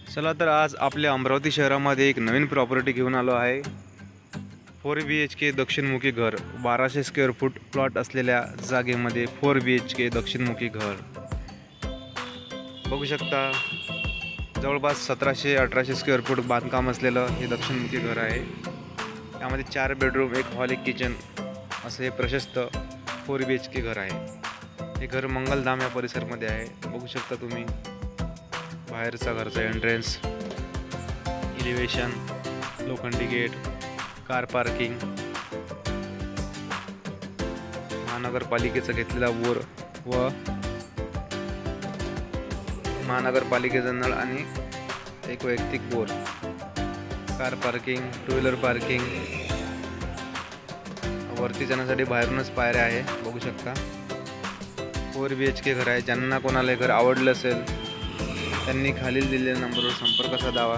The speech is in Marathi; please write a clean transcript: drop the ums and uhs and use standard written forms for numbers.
चला तर आज आपल्या अमरावती शहरामध्ये एक नवीन प्रॉपर्टी घेऊन आलो आहे। 4 BHK दक्षिणमुखी घर, 1200 स्क्वेअर फूट प्लॉट असलेल्या जागेमध्ये 4 BHK दक्षिणमुखी घर बघू शकता। जवळपास 1700-1800 स्क्वेअर फूट बांधकाम असलेलं हे दक्षिणमुखी घर आहे। यामध्ये 4 बेडरूम, एक हॉल, एक किचन असं हे प्रशस्त 4 BHK घर आहे। हे घर मंगलधाम या परिसरामध्ये आहे। बघू शकता तुम्ही बाहेरचा घरचा एंट्रन्स, इलिव्हेशन, लोखंडी गेट, कार पार्किंग, महानगरपालिकेचा घेतलेला बोर व महानगरपालिकेचा नळ आणि एक वैयक्तिक bore, car parking, two wheeler parking, वरती जाण्यासाठी बाहेरूनच पायऱ्या आहे। बघू शकता 4 BHK घर आहे। ज्यांना कोणाला घर आवडलं असेल त्यांनी खालील दिलेल्या नंबरवर संपर्क साधावा।